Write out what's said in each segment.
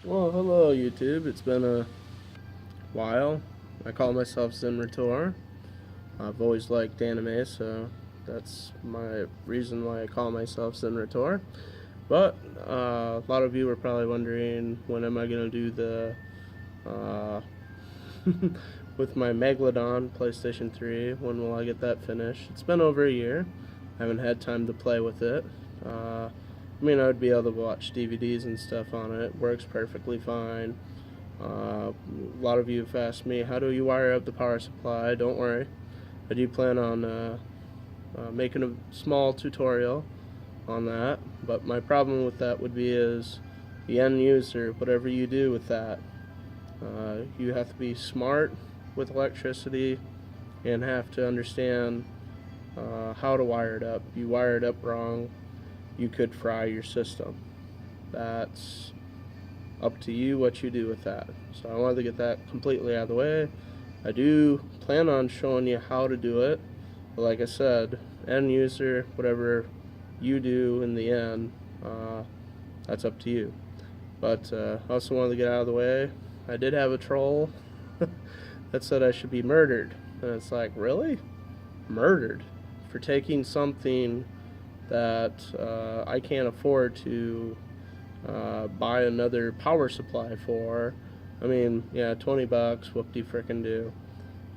Well, hello YouTube. It's been a while. I call myself Zenrator. I've always liked anime, so that's my reason why I call myself Zenrator. But a lot of you are probably wondering when am I going to do the uh, with my Megalodon PlayStation 3. When will I get that finished? It's been over a year. I haven't had time to play with it. I would be able to watch DVDs and stuff on it. It works perfectly fine. A lot of you have asked me, how do you wire up the power supply? Don't worry. I do plan on making a small tutorial on that, but my problem with that would be is the end user, whatever you do with that, you have to be smart with electricity and have to understand how to wire it up. If you wire it up wrong, you could fry your system. That's up to you what you do with that. So I wanted to get that completely out of the way. I do plan on showing you how to do it, but like I said, end user, whatever you do in the end, that's up to you. But I also wanted to get out of the way. I did have a troll that said I should be murdered, and it's like, really? Murdered for taking something that I can't afford to buy another power supply for. I mean, yeah, 20 bucks, whoop-de frickin' do.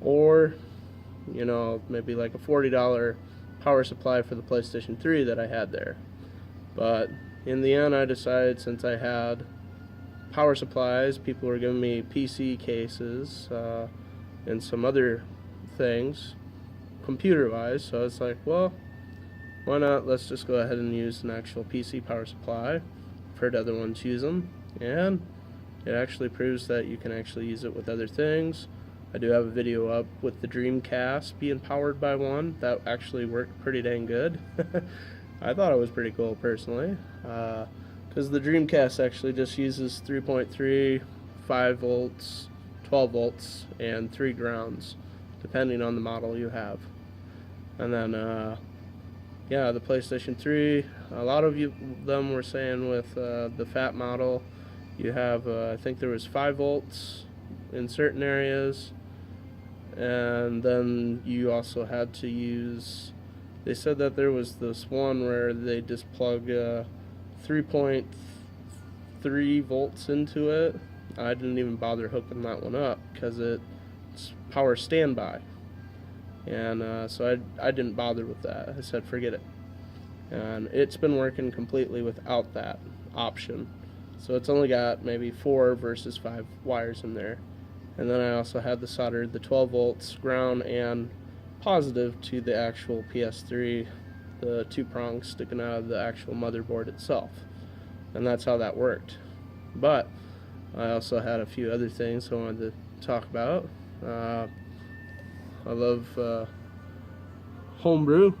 Or, maybe like a $40 power supply for the PlayStation 3 that I had there. But in the end, I decided since I had power supplies, people were giving me PC cases and some other things, computer-wise, so it's like, well, why not? Let's just go ahead and use an actual PC power supply. I've heard other ones use them, and it actually proves that you can actually use it with other things. I do have a video up with the Dreamcast being powered by one. That actually worked pretty dang good. I thought it was pretty cool, personally, because the Dreamcast actually just uses 3.3, 5 volts, 12 volts, and 3 grounds, depending on the model you have. And then, yeah, the PlayStation 3, a lot of them were saying with the fat model, you have, I think there was 5 volts in certain areas, and then you also had to use, they said that there was this one where they just plug 3.3 volts into it. I didn't even bother hooking that one up because it's power standby. And so I didn't bother with that. I said, forget it. And it's been working completely without that option. So it's only got maybe 4 versus 5 wires in there. And then I also had soldered the 12 volts ground and positive to the actual PS3, the 2 prongs sticking out of the actual motherboard itself. And that's how that worked. But I also had a few other things I wanted to talk about. I love homebrew,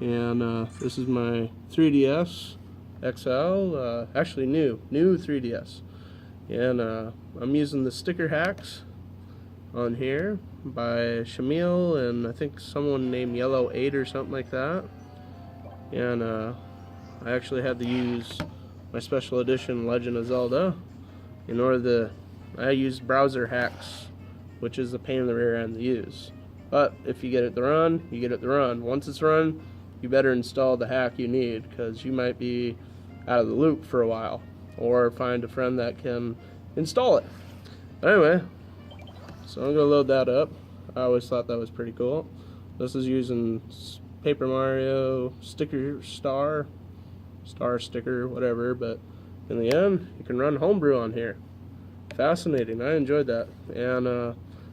and this is my 3DS XL, actually new 3DS, and I'm using the sticker hacks on here by Shamil and I think someone named Yellow 8 or something like that, and I actually had to use my special edition Legend of Zelda in order to, I used browser hacks, which is a pain in the rear end to use. But if you get it to run, you get it to run. Once it's run, you better install the hack you need, because you might be out of the loop for a while, or find a friend that can install it. Anyway, so I'm gonna load that up. I always thought that was pretty cool. This is using Paper Mario sticker star sticker, whatever, but in the end, you can run homebrew on here. Fascinating. I enjoyed that. And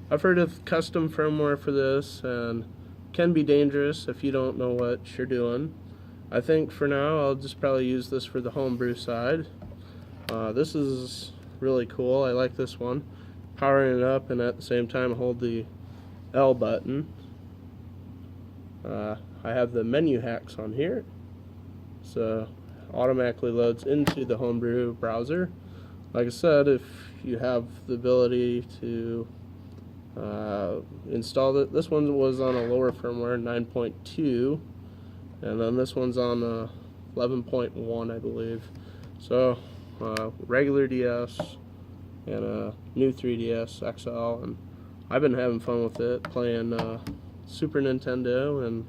I've heard of custom firmware for this, and can be dangerous if you don't know what you're doing. I think for now I'll just probably use this for the homebrew side. This is really cool. I like this one. Powering it up and at the same time hold the L button. I have the menu hacks on here, so automatically loads into the homebrew browser. Like I said, if you have the ability to install it, this one was on a lower firmware, 9.2, and then this one's on 11.1, I believe. So regular DS, and a new 3DS XL, and I've been having fun with it, playing Super Nintendo and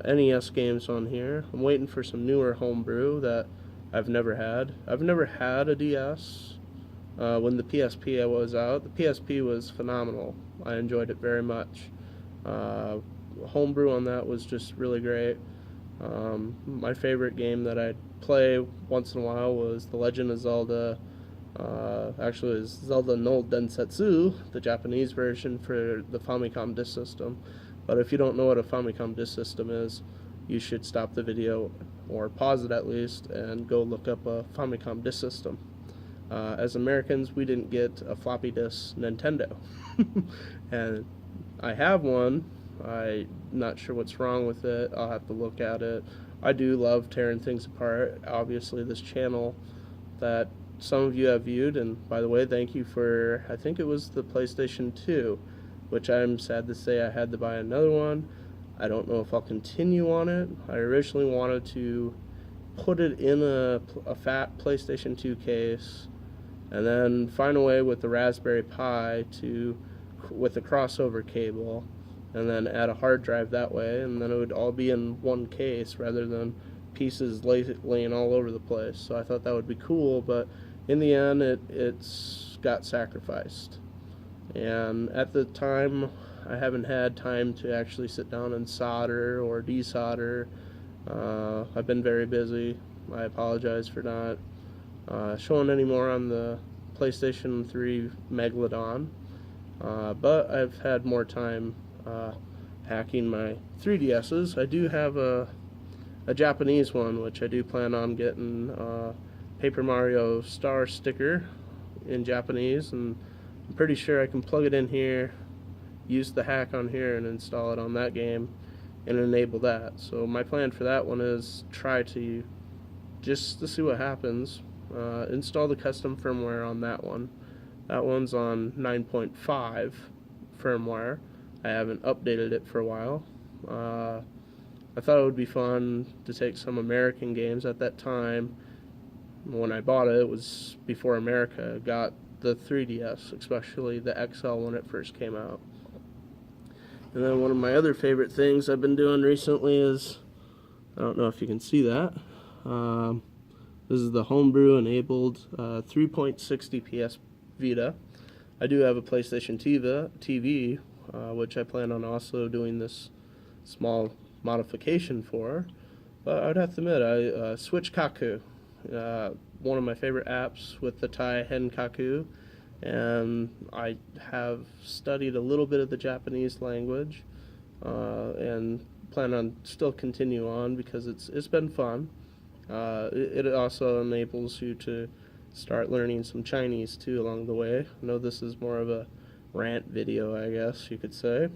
NES games on here. I'm waiting for some newer homebrew that I've never had. I've never had a DS. When the PSP was out, the PSP was phenomenal. I enjoyed it very much. Homebrew on that was just really great. My favorite game that I'd play once in a while was The Legend of Zelda. Actually, it was Zelda no Densetsu, the Japanese version for the Famicom Disk System. But if you don't know what a Famicom Disk System is, you should stop the video, or pause it at least, and go look up a Famicom Disk System. As Americans, we didn't get a floppy disk Nintendo. And I have one. I'm not sure what's wrong with it. I'll have to look at it. I do love tearing things apart. Obviously, this channel that some of you have viewed, and by the way, thank you for, I think it was the PlayStation 2, which I'm sad to say I had to buy another one. I don't know if I'll continue on it. I originally wanted to put it in a fat PlayStation 2 case, and then find a way with the Raspberry Pi with a crossover cable, and then add a hard drive that way, and then it would all be in one case rather than pieces laying all over the place. So I thought that would be cool, but in the end it's got sacrificed. And at the time, I haven't had time to actually sit down and solder or desolder. I've been very busy. I apologize for not showing any more on the PlayStation 3 Megalodon, but I've had more time hacking my 3DSs. I do have a Japanese one, which I do plan on getting Paper Mario Star sticker in Japanese, and I'm pretty sure I can plug it in here, use the hack on here, and install it on that game and enable that. So my plan for that one is try to, just to see what happens, install the custom firmware on that one. That one's on 9.5 firmware. I haven't updated it for a while. I thought it would be fun to take some American games. At that time, when I bought it, it was before America got the 3DS, especially the XL when it first came out. And then one of my other favorite things I've been doing recently is, I don't know if you can see that, this is the homebrew enabled 3.60 PS Vita. I do have a PlayStation TV, which I plan on also doing this small modification for. But I'd have to admit, I Switch Kaku, one of my favorite apps with the Tai Henkaku, and I have studied a little bit of the Japanese language, and plan on still continue on because it's been fun. It also enables you to start learning some Chinese too along the way. I know this is more of a rant video, I guess you could say,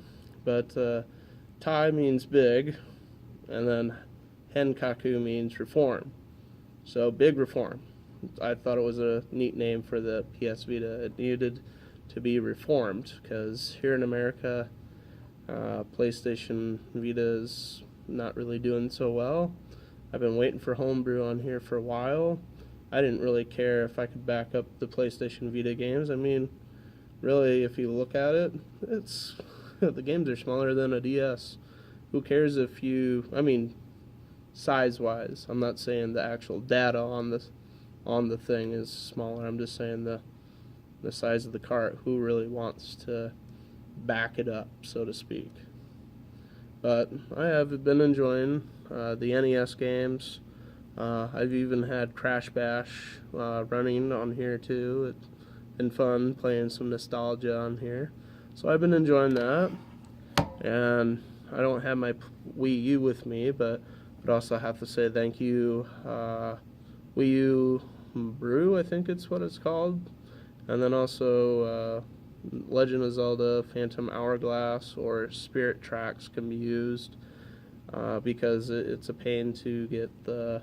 but Tai means big, and then Henkaku means reform. So big reform. I thought it was a neat name for the PS Vita. It needed to be reformed because here in America, PlayStation Vita is not really doing so well. I've been waiting for homebrew on here for a while. I didn't really care if I could back up the PlayStation Vita games. I mean, really, if you look at it, it's the games are smaller than a DS. Who cares if you, I mean, size-wise. I'm not saying the actual data on the thing is smaller. I'm just saying the size of the cart. Who really wants to back it up, so to speak? But I have been enjoying the NES games. I've even had Crash Bash running on here too. It's been fun playing some nostalgia on here. So I've been enjoying that. And I don't have my Wii U with me, but I'd also have to say thank you, Wii U Brew, I think it's what it's called. And then also Legend of Zelda Phantom Hourglass or Spirit Tracks can be used because it's a pain to get the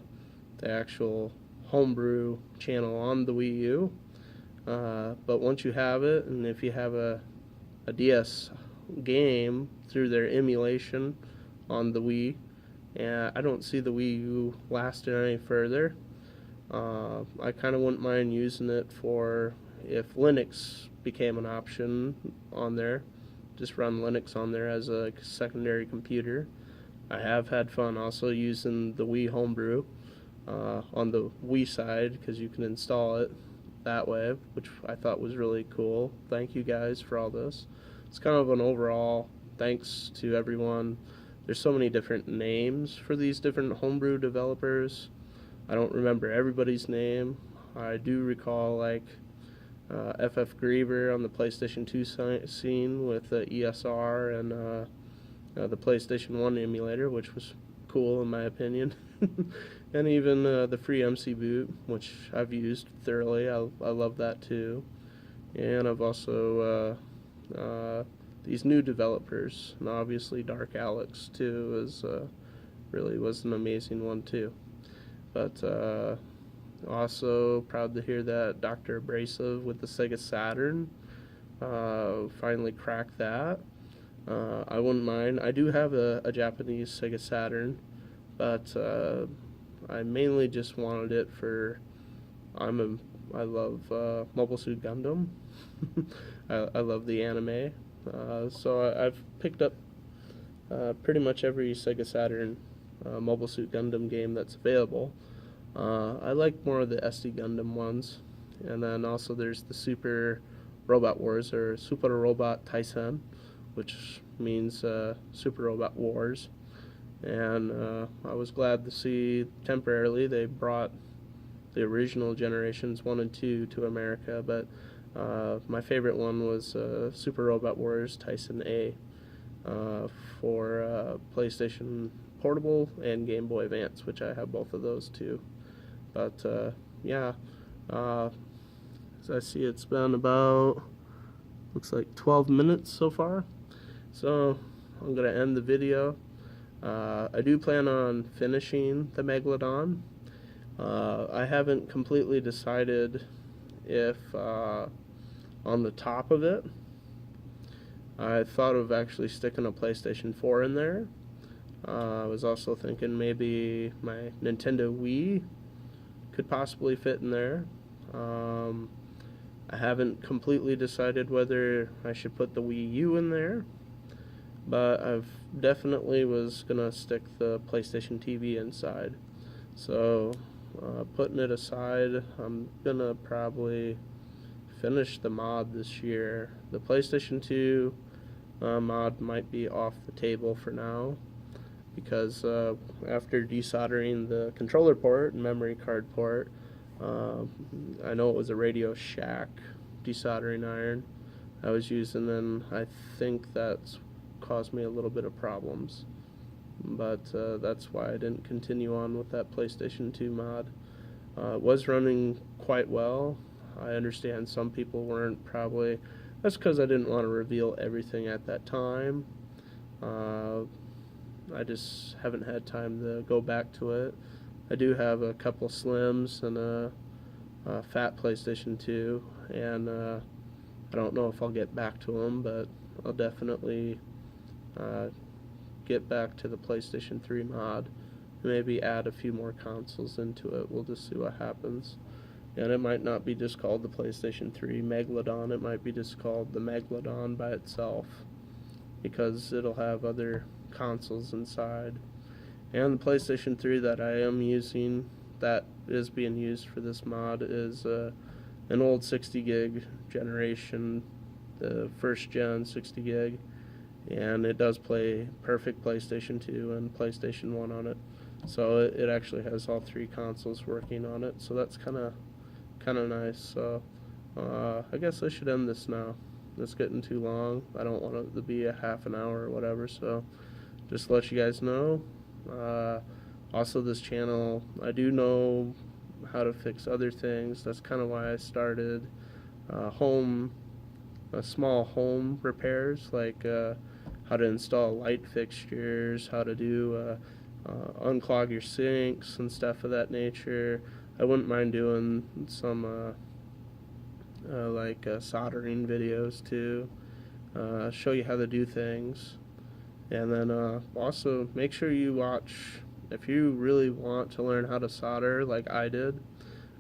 actual homebrew channel on the Wii U. But once you have it, and if you have a DS game through their emulation on the Wii, I don't see the Wii U lasting any further. I kind of wouldn't mind using it for if Linux became an option on there. Just run Linux on there as a secondary computer. I have had fun also using the Wii Homebrew on the Wii side because you can install it that way, which I thought was really cool. Thank you guys for all this. It's kind of an overall thanks to everyone. There's so many different names for these different homebrew developers. I don't remember everybody's name. I do recall like FF Griever on the PlayStation 2 scene with the ESR and the PlayStation 1 emulator, which was cool in my opinion. And even the free MC Boot, which I've used thoroughly. I love that too. And I've also these new developers, and obviously Dark Alex too is really was an amazing one too. But also proud to hear that Dr. Abrasive with the Sega Saturn finally cracked that. I wouldn't mind. I do have a Japanese Sega Saturn, but I mainly just wanted it for I love Mobile Suit Gundam. I love the anime, so I've picked up pretty much every Sega Saturn Mobile Suit Gundam game that's available. I like more of the SD Gundam ones, and then also there's the Super Robot Wars or Super Robot Taisen, which means Super Robot Wars. And I was glad to see temporarily they brought the original generations 1 and 2 to America, but my favorite one was Super Robot Wars Taisen A for PlayStation Portable and Game Boy Advance, which I have both of those too. But yeah, as I see, it's been about, looks like 12 minutes so far. So I'm going to end the video. I do plan on finishing the Megalodon. I haven't completely decided if on the top of it, I thought of actually sticking a PlayStation 4 in there. I was also thinking maybe my Nintendo Wii could possibly fit in there. I haven't completely decided whether I should put the Wii U in there, but I've definitely was gonna stick the PlayStation TV inside. So putting it aside, I'm gonna probably finish the mod this year. The PlayStation 2 mod might be off the table for now because after desoldering the controller port and memory card port, I know it was a Radio Shack desoldering iron I was using, and I think that's caused me a little bit of problems. But that's why I didn't continue on with that PlayStation 2 mod. It was running quite well. I understand some people weren't probably. That's because I didn't want to reveal everything at that time. I just haven't had time to go back to it. I do have a couple Slims and a fat PlayStation 2, and I don't know if I'll get back to them, but I'll definitely get back to the PlayStation 3 mod. Maybe add a few more consoles into it. We'll just see what happens. And it might not be just called the PlayStation 3 Megalodon. It might be just called the Megalodon by itself, because it'll have other consoles inside. And the PlayStation 3 that I am using, that is being used for this mod, is an old 60 gig generation, the first gen 60 gig, and it does play perfect PlayStation 2 and PlayStation 1 on it. So it actually has all three consoles working on it, so that's kind of nice. So I guess I should end this now. It's getting too long. I don't want it to be a half an hour or whatever, so just to let you guys know. Also, this channel, I do know how to fix other things. That's kind of why I started small home repairs, like how to install light fixtures, how to do unclog your sinks and stuff of that nature. I wouldn't mind doing some soldering videos too, show you how to do things. And then also make sure you watch, if you really want to learn how to solder like I did,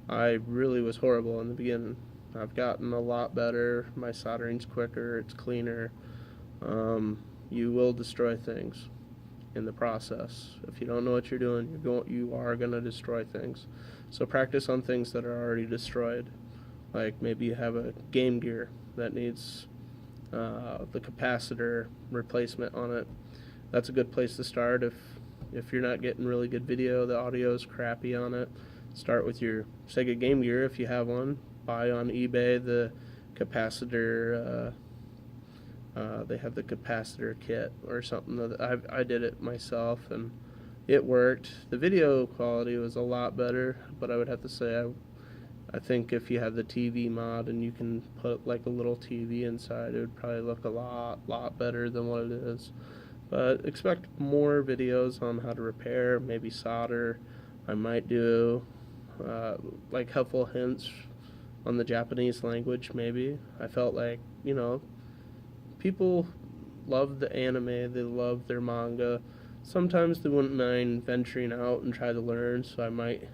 I really was horrible in the beginning. I've gotten a lot better. My soldering's quicker, it's cleaner. You will destroy things in the process. If you don't know what you're doing, you are going to destroy things. So practice on things that are already destroyed. Like maybe you have a Game Gear that needs the capacitor replacement on it. That's a good place to start. If you're not getting really good video, the audio is crappy on it, start with your Sega Game Gear if you have one. Buy on eBay the capacitor. They have the capacitor kit or something. That I did it myself and it worked. The video quality was a lot better, but I would have to say I think if you have the TV mod and you can put like a little TV inside, it would probably look a lot better than what it is. But expect more videos on how to repair, maybe solder. I might do like helpful hints on the Japanese language, maybe. I felt like, people love the anime, they love their manga. Sometimes they wouldn't mind venturing out and try to learn, so I might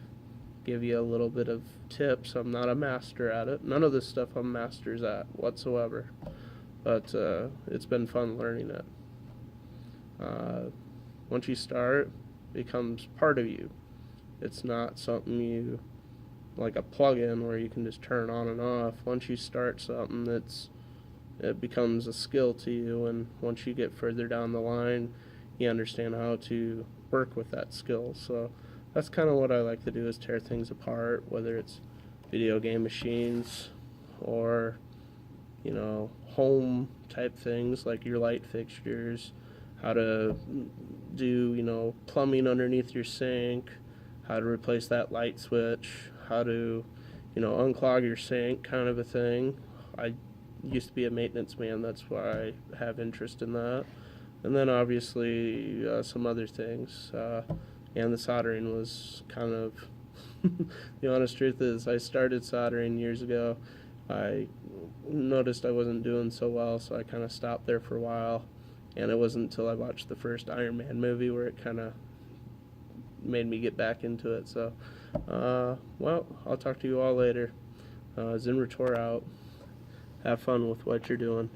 give you a little bit of tips. I'm not a master at it. None of this stuff I'm masters at whatsoever. But it's been fun learning it. Once you start, it becomes part of you. It's not something you, like a plug-in where you can just turn on and off. Once you start something, it becomes a skill to you, and once you get further down the line, you understand how to work with that skill. So that's kind of what I like to do, is tear things apart, whether it's video game machines or home type things like your light fixtures, how to do plumbing underneath your sink, how to replace that light switch, how to unclog your sink, kind of a thing. I used to be a maintenance man, that's why I have interest in that. And then obviously some other things. And the soldering was kind of, the honest truth is I started soldering years ago. I noticed I wasn't doing so well, so I kind of stopped there for a while. And it wasn't until I watched the first Iron Man movie where it kind of made me get back into it. So, well, I'll talk to you all later. Zinrator out. Have fun with what you're doing.